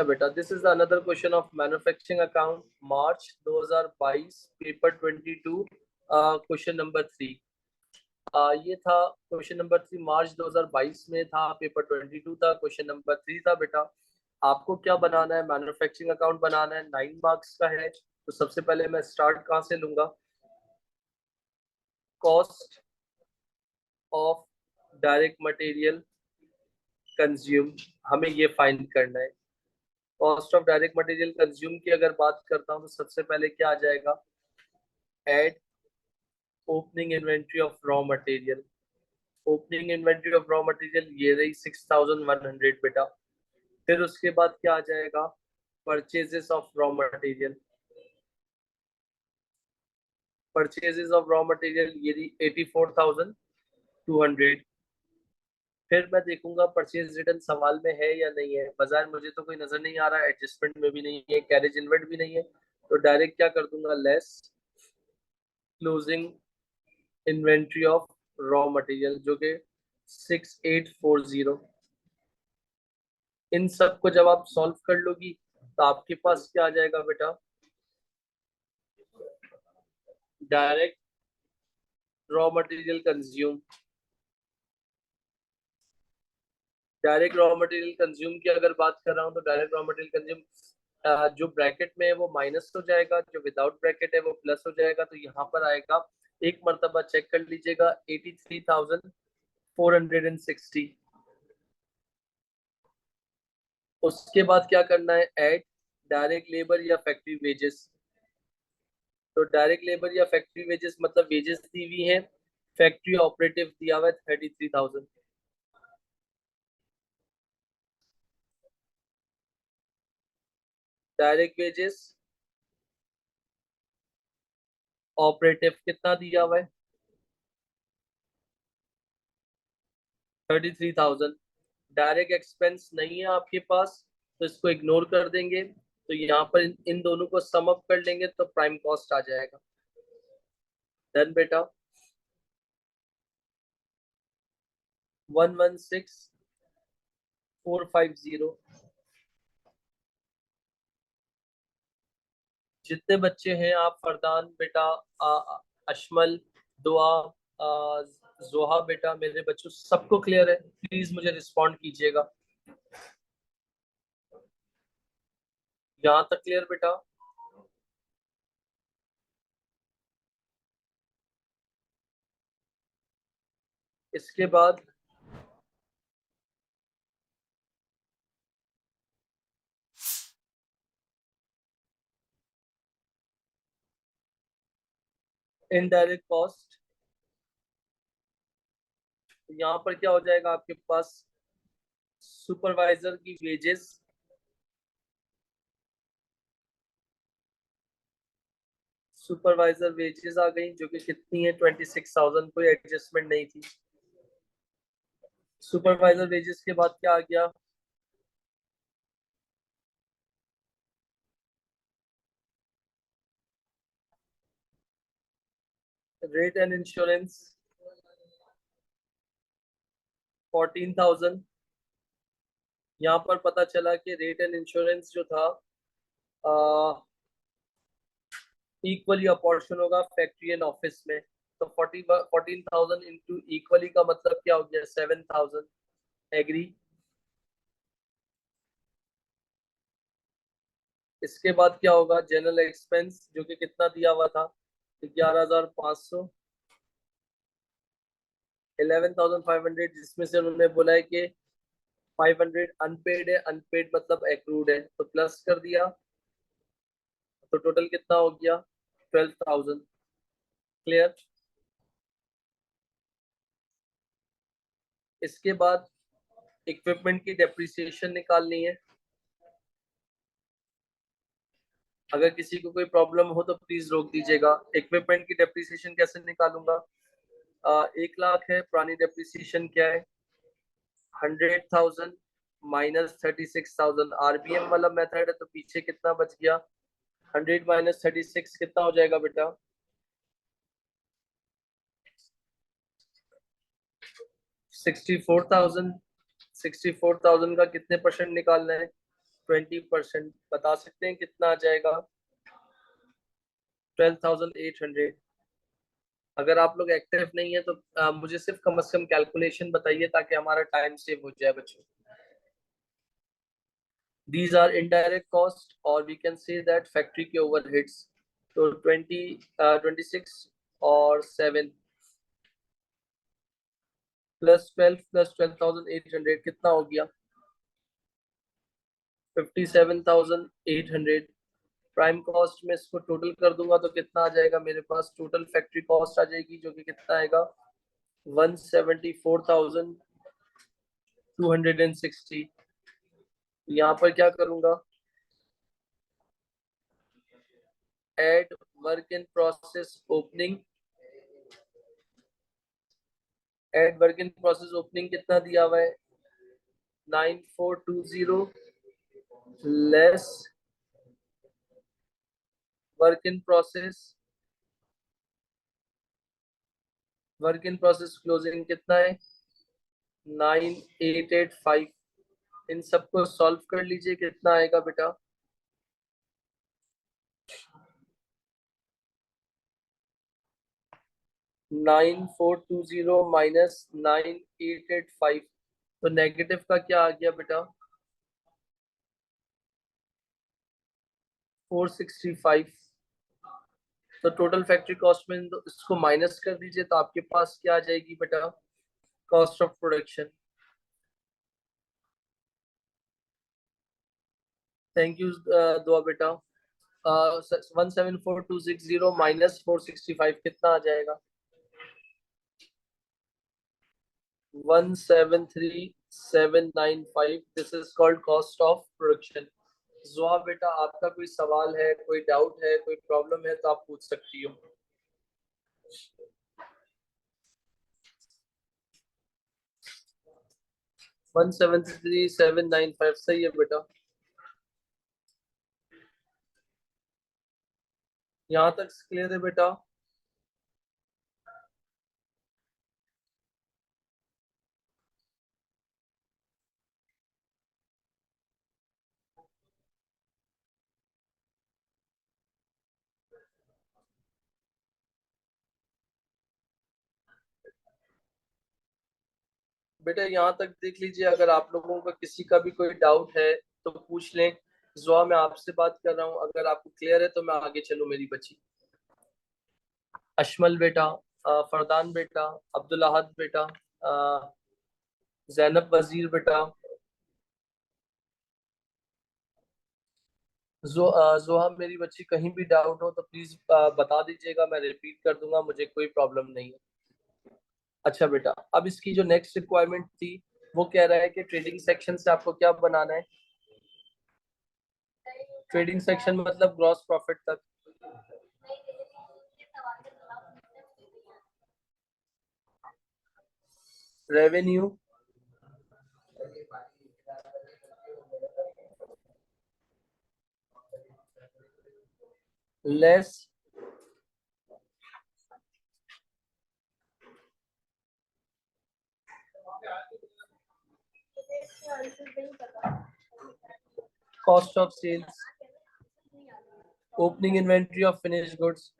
अच्छा बेटा, this is another question of manufacturing account March 2022 paper 22 question number 3। ये था क्वेश्चन नंबर 3 मार्च 2022 में था, पेपर 22 था, क्वेश्चन नंबर 3 था बेटा। आपको क्या बनाना है? मैन्युफैक्चरिंग अकाउंट बनाना है, 9 मार्क्स का है। तो सबसे पहले मैं स्टार्ट कहाँ से लूंगा? Cost of direct material consume, हमें ये फाइंड करना है। Cost of direct material consume की अगर बात करता हूँ तो सबसे पहले क्या आ जाएगा? Add opening inventory of raw material. Opening inventory of raw material ये रही 6100 बेटा। फिर उसके बाद क्या आ जाएगा? Purchases of raw material. Purchases of raw material ये रही 84,200। फिर मैं देखूंगा परचेज रिटर्न सवाल में है या नहीं है। बाजार मुझे तो कोई नजर नहीं आ रहा, एडजस्टमेंट में भी नहीं है, कैरेज इनवर्ट भी नहीं है। तो डायरेक्ट क्या कर दूंगा? Less closing inventory of raw material जो कि 6840। इन सब को जब आप सॉल्व कर लोगी तो आपके पास क्या आ जाएगा बेटा? Direct raw material consume. Direct raw material consume की अगर बात कर रहा हूँ तो डायरेक्ट रॉ मटेरियल कंज्यूम जो ब्रैकेट में है वो माइनस हो जाएगा, जो विदाउट ब्रैकेट है वो प्लस हो जाएगा। तो यहाँ पर आएगा, एक मर्तबा चेक कर लीजिएगा, 83,460। उसके बाद क्या करना है? ऐड डायरेक्ट लेबर या फैक्ट्री वेजेस। तो डायरेक्ट लेबर या फैक्ट्री वेजेस मतलब वेजेस दी हुई है, फैक्ट्री ऑपरेटिव दिया हुआ है 33,000। डायरेक्ट वेजेस ऑपरेटिव कितना दिया हुआ है? 33,000। डायरेक्ट एक्सपेंस नहीं है आपके पास तो इसको इग्नोर कर देंगे। तो यहाँ पर इन दोनों को सम अप कर लेंगे तो प्राइम कॉस्ट आ जाएगा। डन बेटा। 116450। जितने बच्चे हैं आप, फरदान बेटा, अशमल, दुआ, आ, जोहा बेटा, मेरे बच्चों सबको क्लियर है? प्लीज मुझे रिस्पॉन्ड कीजिएगा। यहाँ तक क्लियर बेटा? इसके बाद इनडायरेक्ट कॉस्ट। यहाँ पर क्या हो जाएगा आपके पास? सुपरवाइजर की वेजेस। सुपरवाइजर वेजेस आ गई जो कि कितनी है? 26,000। कोई एडजस्टमेंट नहीं थी। सुपरवाइजर वेजेस के बाद क्या आ गया? Rate and insurance 14,000। यहाँ पर पता चला कि रेट एंड इंश्योरेंस जो था इक्वली अपॉर्शन होगा फैक्ट्री एंड ऑफिस में। तो 14,000 इंटू इक्वली का मतलब क्या हो गया? 7,000। एग्री? इसके बाद क्या होगा? जनरल एक्सपेंस जो कि कितना दिया हुआ था? 11,500। 11,500 जिसमें से उन्होंने बोला है कि 500 अनपेड है। अनपेड मतलब एक्रूड है, तो प्लस कर दिया। तो टोटल कितना हो गया? 12,000। क्लियर? इसके बाद इक्विपमेंट की डेप्रिसिएशन निकालनी है। अगर किसी को कोई प्रॉब्लम हो तो प्लीज रोक दीजिएगा। इक्विपमेंट की डेप्रिसिएशन कैसे निकालूंगा? 1 लाख है, पुरानी डेप्रिसिएशन क्या है? 100,000 माइनस 36,000। आरबीएम वाला मेथड है तो पीछे कितना बच गया? 100 माइनस 36 कितना हो जाएगा बेटा? 64,000। 64,000 का कितने परसेंट निकालना है? 20% बता सकते हैं कितना आ जाएगा? 12,800। अगर आप लोग एक्टिव नहीं है तो मुझे सिर्फ कम से कम कैलकुलेशन बताइए ताकि हमारा टाइम सेव हो जाए बच्चों। These are indirect cost or we can say that factory के overheads। तो 26 और 7 प्लस 12 प्लस 12,800 कितना हो गया? 57,800। प्राइम कॉस्ट में इसको टोटल कर दूंगा तो कितना आ जाएगा मेरे पास? टोटल फैक्ट्री कॉस्ट आ जाएगी जो कि कितना आएगा? 174,260। यहाँ पर क्या करूंगा? Add work in process opening. Add work in process opening कितना दिया हुआ है? 9420 less work in process. Work in process closing कितना है? 9885। इन सबको सॉल्व कर लीजिए, कितना आएगा बेटा? -9420 -9885। तो नेगेटिव का क्या आ गया बेटा? 465। तो टोटल फैक्ट्री कॉस्ट में इसको माइनस कर दीजिए तो आपके पास क्या आ जाएगी बेटा? Cost of production. Thank you दुआ बेटा। 174,260 -465 कितना आ जाएगा? 173,795। This is called cost of production. जुआ बेटा, आपका कोई सवाल है, कोई डाउट है, कोई प्रॉब्लम है तो आप पूछ सकती हो। 173,795 सही है बेटा। यहाँ तक क्लियर है बेटा? बेटा यहाँ तक देख लीजिए, अगर आप लोगों का किसी का भी कोई डाउट है तो पूछ लें। जुआ, मैं आपसे बात कर रहा हूँ, अगर आपको क्लियर है तो मैं आगे चलूँ मेरी बच्ची। अशमल बेटा, फरदान बेटा, अब्दुल अहद बेटा, जैनब वजीर बेटा, जोहा मेरी बच्ची, कहीं भी डाउट हो तो प्लीज बता दीजिएगा, मैं रिपीट कर दूंगा, मुझे कोई प्रॉब्लम नहीं है। अच्छा बेटा, अब इसकी जो नेक्स्ट रिक्वायरमेंट थी वो कह रहा है कि ट्रेडिंग सेक्शन से आपको क्या बनाना है? ट्रेडिंग सेक्शन मतलब ग्रॉस प्रॉफिट तक। Revenue less cost of sales, opening inventory of finished goods.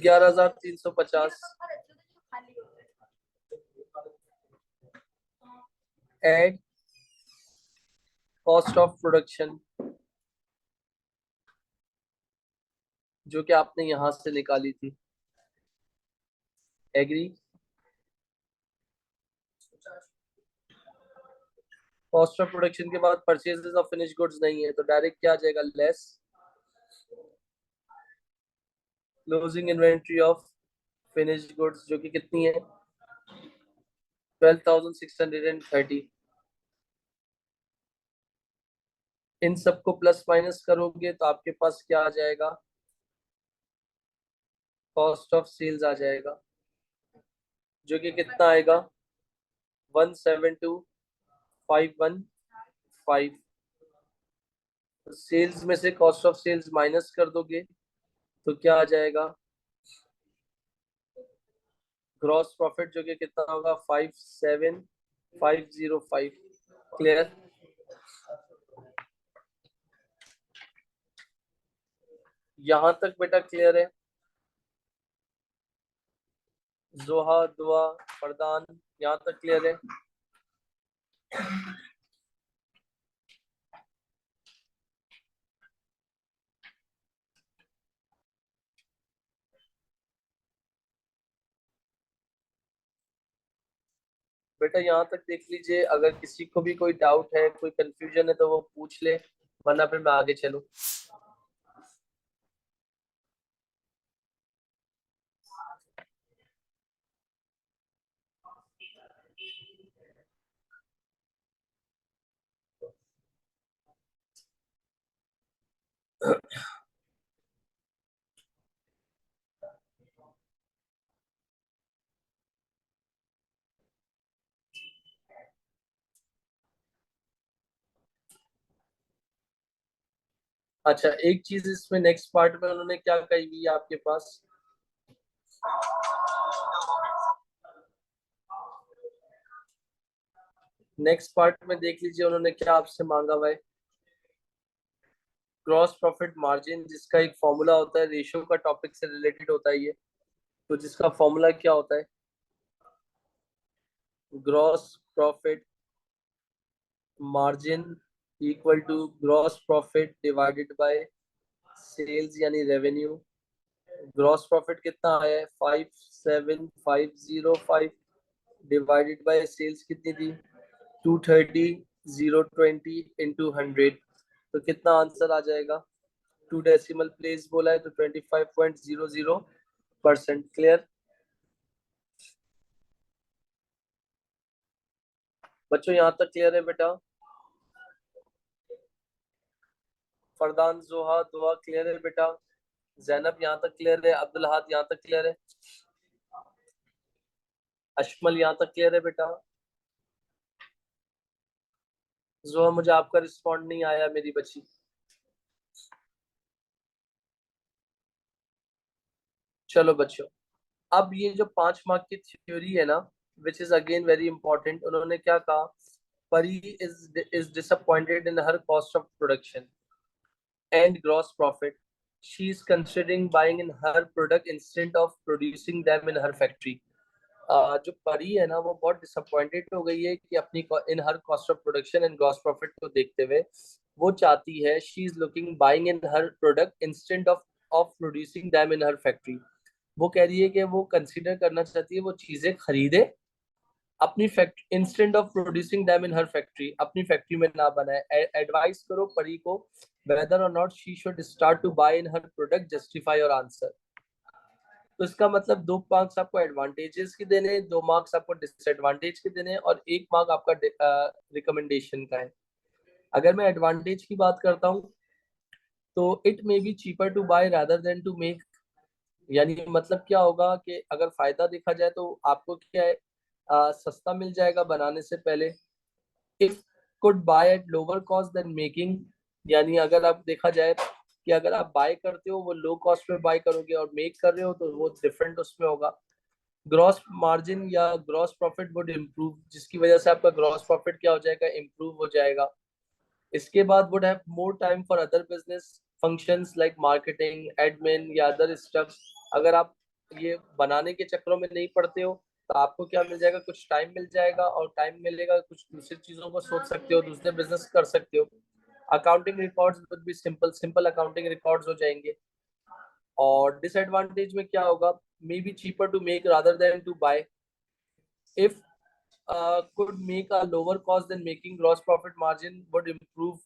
ग्यारह हजार 350। एड कॉस्ट ऑफ प्रोडक्शन जो कि आपने यहां से निकाली थी। एग्री? कॉस्ट ऑफ प्रोडक्शन के बाद परचेजेस ऑफ फिनिश गुड्स नहीं है तो डायरेक्ट क्या आ जाएगा? Less closing inventory of finish goods जो कि कितनी है? 12,630। इन सबको प्लस माइनस करोगे तो आपके पास क्या आ जाएगा? कॉस्ट ऑफ सेल्स आ जाएगा जो कि कितना आएगा? 172,515। सेल्स में से कॉस्ट ऑफ सेल्स माइनस कर दोगे तो क्या आ जाएगा? ग्रॉस प्रॉफिट जो कि कितना होगा 57505। क्लियर? यहां तक बेटा क्लियर है? जोहा, दुआ, फरदान, यहाँ तक क्लियर है? बेटा यहाँ तक देख लीजिए, अगर किसी को भी कोई डाउट है, कोई कंफ्यूजन है तो वो पूछ ले, वरना फिर मैं आगे चलूं। अच्छा, एक चीज इसमें नेक्स्ट पार्ट में उन्होंने क्या कही हुई है आपके पास? नेक्स्ट पार्ट में देख लीजिए उन्होंने क्या आपसे मांगा हुआ है। ग्रॉस प्रॉफिट मार्जिन, जिसका एक फॉर्मूला होता है, रेशियो का टॉपिक से रिलेटेड होता है ये। तो जिसका फॉर्मूला क्या होता है? Gross profit margin equal to gross profit divided by sales यानी रेवेन्यू। ग्रॉस प्रॉफिट कितना आया है? 57505 डिवाइडेड बाय सेल्स कितनी थी? 230,020 इंटू 100। तो कितना आंसर आ जाएगा? 2 डेसिमल प्लेस बोला है तो 25.00%। क्लियर? बच्चों यहाँ तक क्लियर है बेटा? फरदान, जोहा, दुआ क्लियर है बेटा? जैनब यहाँ तक क्लियर है? अब्दुल हाद यहाँ तक क्लियर है? अशमल यहाँ तक क्लियर है बेटा? जोहा, मुझे आपका रिस्पॉन्ड नहीं आया मेरी बच्ची। चलो बच्चों, अब ये जो 5 मार्क की थ्योरी है ना, which is again very important, उन्होंने क्या कहा? परी इज डिसअपॉइंटेड इन हर cost of production and gross profit. She is considering buying in her product instead of producing them in her factory. जो परी है ना, वो बहुत डिसअपॉइंटेड हो गई है कि अपनी इन हर cost of production and gross profit को देखते हुए वो चाहती है, she is looking buying in her product instead of of producing them in her factory. वो कह रही है कि वो कंसीडर करना चाहती है वो चीजें खरीदे अपनी factory instant of producing them in her factory, अपनी फैक्ट्री में ना बनाए. एडवाइस करो परी को वेदर और not she should start to buy in her product, justify और आंसर. तो इसका मतलब 2 मार्क्स आपको एडवांटेजेस के देने, 2 मार्क्स आपको डिसएडवांटेज के देने, और 1 मार्क आपका रिकमेंडेशन का है. अगर मैं एडवांटेज की बात करता हूँ तो it may be cheaper to buy rather than to make. यानी मतलब क्या होगा कि अगर फायदा देखा जाए तो आपको क्या है, सस्ता मिल जाएगा बनाने से पहले. If could buy at lower cost than making, यानी अगर आप देखा जाए कि अगर आप बाय करते हो वो लो कॉस्ट में बाय करोगे और मेक कर रहे हो तो वो डिफरेंट उसमें होगा. ग्रॉस मार्जिन या ग्रॉस प्रॉफिट वुड इम्प्रूव, जिसकी वजह से आपका ग्रॉस प्रॉफिट क्या हो जाएगा? इम्प्रूव हो जाएगा. इसके बाद would have more time for other business functions like marketing, admin या अदर स्टफ. अगर आप ये बनाने के चक्करों में नहीं पड़ते हो तो आपको क्या मिल जाएगा? कुछ टाइम मिल जाएगा, और टाइम मिलेगा कुछ दूसरी चीजों को सोच सकते हो, दूसरे बिजनेस कर सकते हो. Accounting records would be simple, simple accounting records हो जाएंगे. और डिसएडवांटेज में क्या होगा? May be cheaper to make rather than to buy. If could make a lower cost than making, gross profit margin would improve.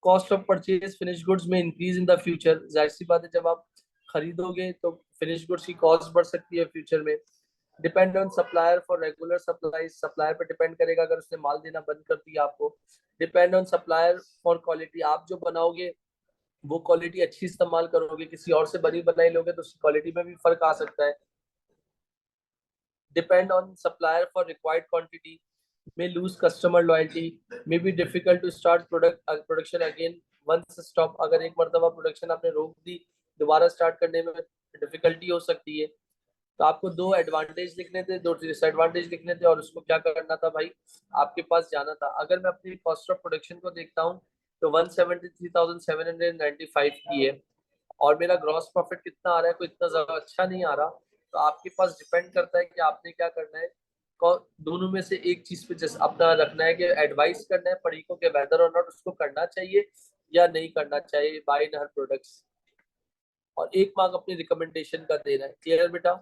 Cost of purchase finished goods may increase in the future. जाहिर सी बात है, जब आप खरीदोगे तो finish goods की cost बढ़ सकती है फ्यूचर में. Depend on supplier for regular supply, supplier पर डिपेंड करेगा अगर उसने माल देना बंद कर दिया आपको. Depend on supplier for quality, आप जो बनाओगे वो क्वालिटी अच्छी इस्तेमाल करोगे, किसी और से बनी बनाई लोगे तो उसकी क्वालिटी में भी फर्क आ सकता है. Depend on supplier for required quantity, may lose customer loyalty, may be difficult to start production again once stop. अगर एक मरतबा प्रोडक्शन आपने रोक दी, दोबारा स्टार्ट करने में डिफिकल्टी हो सकती है. तो आपको दो एडवांटेज लिखने थे, दो डिसएडवांटेज लिखने थे, और उसको क्या करना था भाई, आपके पास जाना था। अगर मैं अपनी कॉस्ट ऑफ प्रोडक्शन को देखता हूँ तो 173,795 की है, और मेरा ग्रॉस प्रॉफिट कितना आ रहा है, कोई इतना ज्यादा अच्छा नहीं आ रहा। तो आपके पास डिपेंड करता है कि आपने क्या करना है। दोनों में से एक चीज पे जैसे अपना रखना है कि एडवाइस करना है पढ़ी को कि वेदर और नॉट उसको करना चाहिए या नहीं करना चाहिए, बाय इन हर प्रोडक्ट्स। और एक मार्क अपनी रिकमेंडेशन का देना है। क्लियर बेटा?